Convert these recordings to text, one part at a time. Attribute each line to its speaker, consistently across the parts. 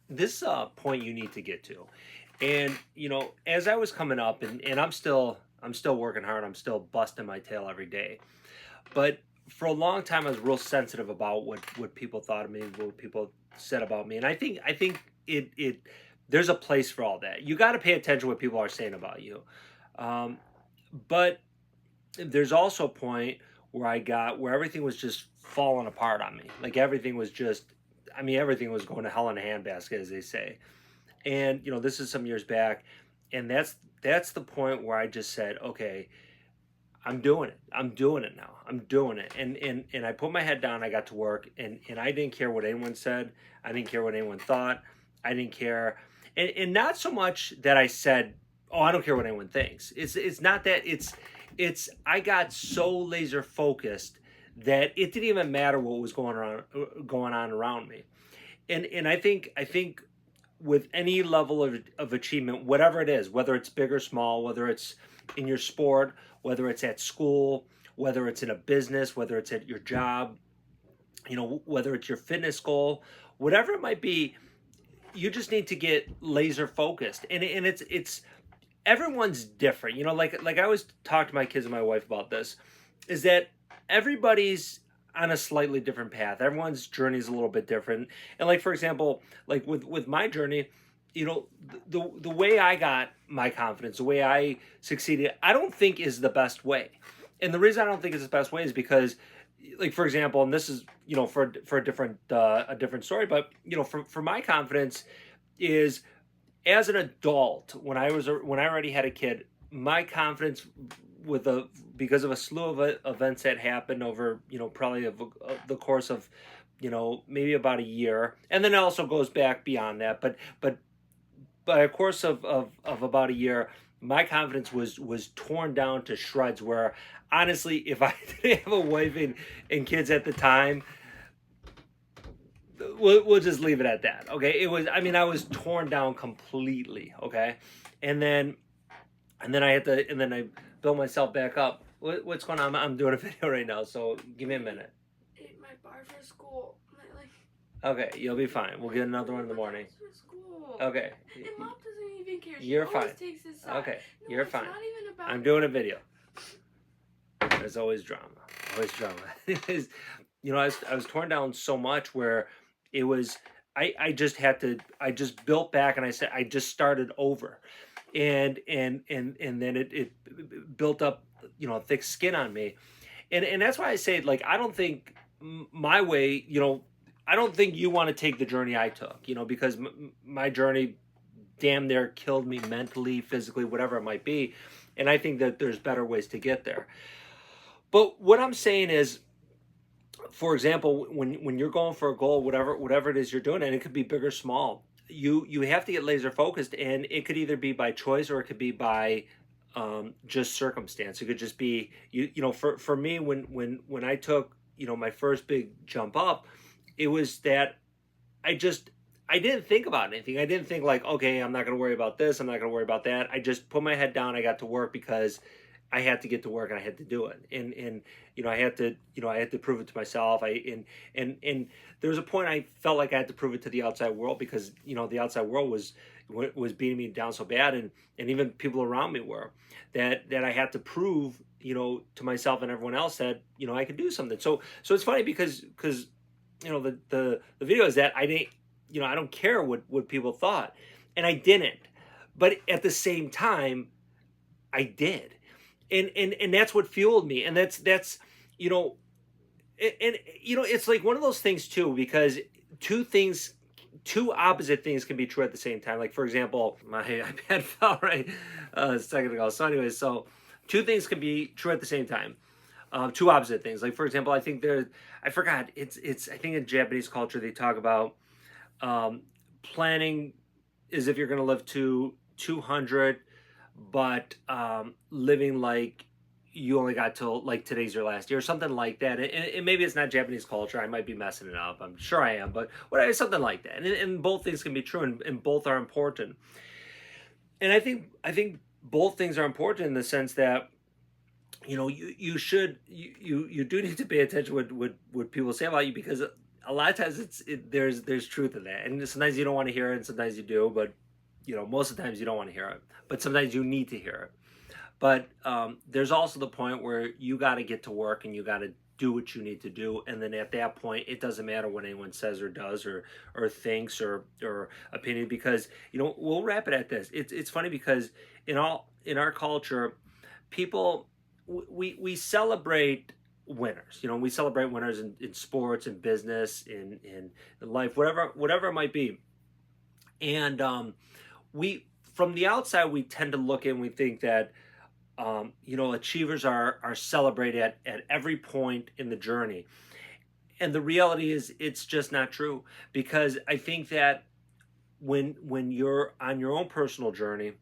Speaker 1: this point you need to get to. And as I was coming up, and I'm still working hard. I'm still busting my tail every day. But for a long time, I was real sensitive about what people thought of me, what people said about me. And I think it there's a place for all that. You got to pay attention to what people are saying about you. Um, but there's also a point where everything was just falling apart on me. Like everything was just, I mean, everything was going to hell in a handbasket, as they say. And this is some years back, and that's the point where I just said, okay, I'm doing it. I'm doing it now. I'm doing it. And I put my head down. I got to work, and I didn't care what anyone said. I didn't care what anyone thought. I didn't care, and not so much that I said, "Oh, I don't care what anyone thinks." It's not that. It's I got so laser focused that it didn't even matter what was going on around me. And I think with any level of achievement, whatever it is, whether it's big or small, whether it's in your sport, whether it's at school, whether it's in a business, whether it's at your job, whether it's your fitness goal, whatever it might be, you just need to get laser focused. And it's everyone's different. Like I always talk to my kids and my wife about this, is that everybody's on a slightly different path. Everyone's journey is a little bit different. And like for example, like with my journey, the way I got my confidence, the way I succeeded, I don't think is the best way. And the reason I don't think it's the best way is because, like for example, and this is for a different story, but for my confidence is as an adult, when I already had a kid, my confidence with a because of a slew of events that happened over probably the course of maybe about a year, and then it also goes back beyond that, but by a course of about a year, my confidence was torn down to shreds. Where honestly, if I didn't have a wife and kids at the time, we'll just leave it at that. Okay, it was. I mean, I was torn down completely. Okay, and then I built myself back up. What's going on? I'm doing a video right now, so give me a minute.
Speaker 2: Ate my bar for school.
Speaker 1: Okay, you'll be fine. We'll get another one in the morning.
Speaker 2: For school.
Speaker 1: Okay.
Speaker 2: And mom doesn't even care. She
Speaker 1: You're
Speaker 2: always
Speaker 1: fine.
Speaker 2: takes his side.
Speaker 1: Okay,
Speaker 2: No,
Speaker 1: you're
Speaker 2: it's
Speaker 1: fine.
Speaker 2: Not even about.
Speaker 1: I'm doing a video. There's always drama. Always drama. I was torn down so much where it was. I just had to. I just built back, and I said I just started over, and then it built up thick skin on me, and that's why I say, like, I don't think my way. I don't think you want to take the journey I took. Because my journey damn near killed me mentally, physically, whatever it might be, and I think that there's better ways to get there. But what I'm saying is, for example, when you're going for a goal, whatever it is you're doing, and it could be big or small, you have to get laser focused, and it could either be by choice or it could be by just circumstance. It could just be for me, when I took my first big jump up, it was that I just I didn't think about anything. I didn't think like, okay, I'm not going to worry about this. I'm not going to worry about that. I just put my head down. I got to work because I had to get to work and I had to do it. And I had to prove it to myself. And there was a point I felt like I had to prove it to the outside world because the outside world was beating me down so bad, and even people around me were that I had to prove to myself and everyone else that I could do something. So it's funny because the video is that I didn't I don't care what people thought, and I didn't, but at the same time I did, and that's what fueled me, and that's you know it's like one of those things too, because two things two opposite things can be true at the same time. Like for example, my iPad fell right a second ago. So anyways, so two things can be true at the same time. Two opposite things. Like for example, I think I forgot. It's I think in Japanese culture they talk about um, planning is if you're going to live to 200, but living like you only got till like today's your last year or something like that. And maybe it's not Japanese culture. I might be messing it up. I'm sure I am, but whatever, something like that. And both things can be true, and both are important. And I think both things are important in the sense that you do need to pay attention to what people say about you, because a lot of times there's truth in that, and sometimes you don't want to hear it, and sometimes you do. But most of the times you don't want to hear it, but sometimes you need to hear it. But there's also the point where you got to get to work and you got to do what you need to do, and then at that point, it doesn't matter what anyone says or does or thinks or opinion, because we'll wrap it at this. It's funny because in our culture, people we celebrate winners. We celebrate winners in sports, in business, in life, whatever it might be, and we from the outside we tend to look and we think that achievers are celebrated at every point in the journey. And the reality is it's just not true, because I think that when you're on your own personal journey,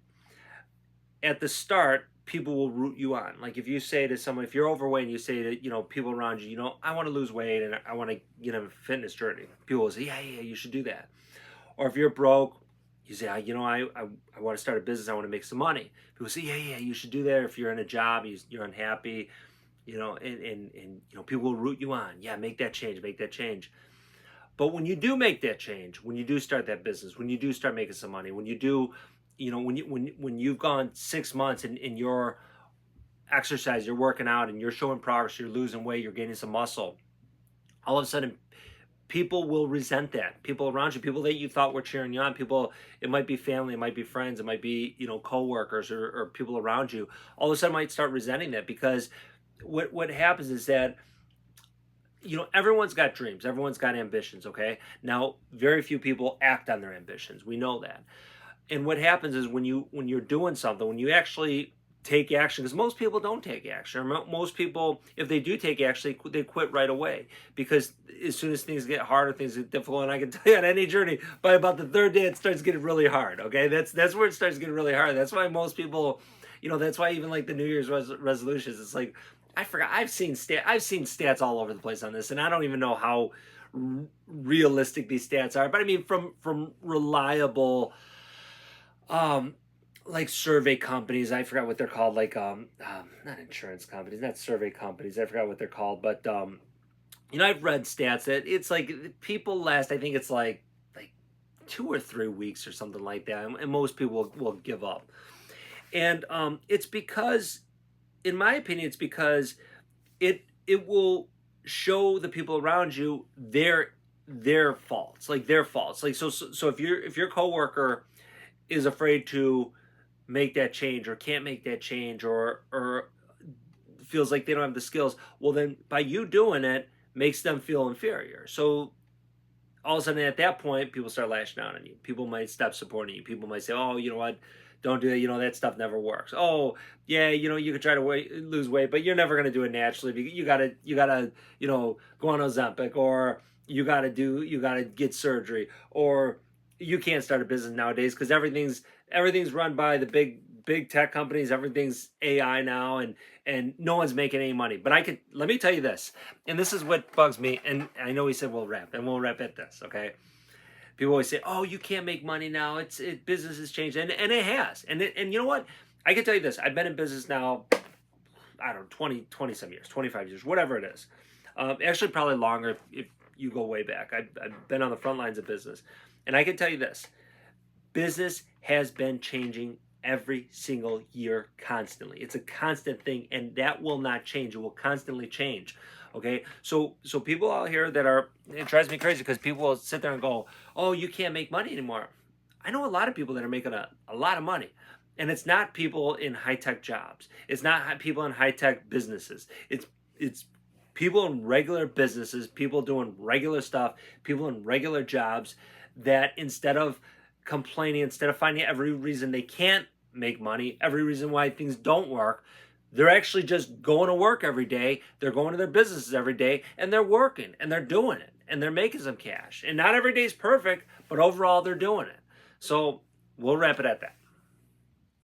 Speaker 1: at the start, people will root you on. Like if you say to someone, if you're overweight and you say to, people around you, I want to lose weight and I want to get a fitness journey. People will say, yeah, you should do that. Or if you're broke, you say, I want to start a business. I want to make some money. People say, yeah, you should do that. If you're in a job, you're unhappy, and people will root you on. Yeah, make that change. But when you do make that change, when you do start that business, when you do start making some money, when you do, when you've gone 6 months and you're exercise, you're working out and you're showing progress, you're losing weight, you're gaining some muscle, all of a sudden, people will resent that. People around you, people that you thought were cheering you on, people, it might be family, it might be friends, it might be, coworkers or people around you, all of a sudden might start resenting that, because what happens is that, everyone's got dreams, everyone's got ambitions, okay? Now, very few people act on their ambitions. We know that. And what happens is when you're doing something, when you actually take action, because most people don't take action, or most people, if they do take action, they quit right away, because as soon as things get harder, things get difficult, and I can tell you on any journey, by about the third day it starts getting really hard. Okay, that's where it starts getting really hard. That's why most people, that's why even like the New Year's resolutions, it's like, I forgot, I've seen stats all over the place on this, and I don't even know how realistic these stats are, but I mean from reliable like survey companies, I forgot what they're called, like not insurance companies, not survey companies, I forgot what they're called, but I've read stats that it's like people last, I think it's like 2 or 3 weeks or something like that, and most people will give up. And it's because, in my opinion, it's because it will show the people around you their faults, like so if your coworker is afraid to make that change or can't make that change or feels like they don't have the skills, well then by you doing it makes them feel inferior. So all of a sudden at that point, people start lashing out on you. People might stop supporting you. People might say, oh, you know what, don't do that, that stuff never works. Oh yeah, you could try to lose weight, but you're never going to do it naturally. You gotta go on Ozempic, or you gotta get surgery, or you can't start a business nowadays because everything's run by the big tech companies. Everything's AI now, and no one's making any money. But let me tell you this, and this is what bugs me. And I know we said we'll wrap at this, okay? People always say, "Oh, you can't make money now. Business has changed," and it has. And you know what? I can tell you this. I've been in business now, I don't know, 20 some years, 25 years, whatever it is. Actually, probably longer if you go way back. I've been on the front lines of business. And I can tell you this, business has been changing every single year constantly. It's a constant thing, and that will not change. It will constantly change, okay? So people out here it drives me crazy because people will sit there and go, oh, you can't make money anymore. I know a lot of people that are making a lot of money, and it's not people in high-tech jobs. It's not people in high-tech businesses. It's people in regular businesses, people doing regular stuff, people in regular jobs, that instead of complaining, instead of finding every reason they can't make money, every reason why things don't work, they're actually just going to work every day. They're going to their businesses every day, and they're working, and they're doing it, and they're making some cash. And not every day is perfect, but overall they're doing it. So we'll wrap it at that.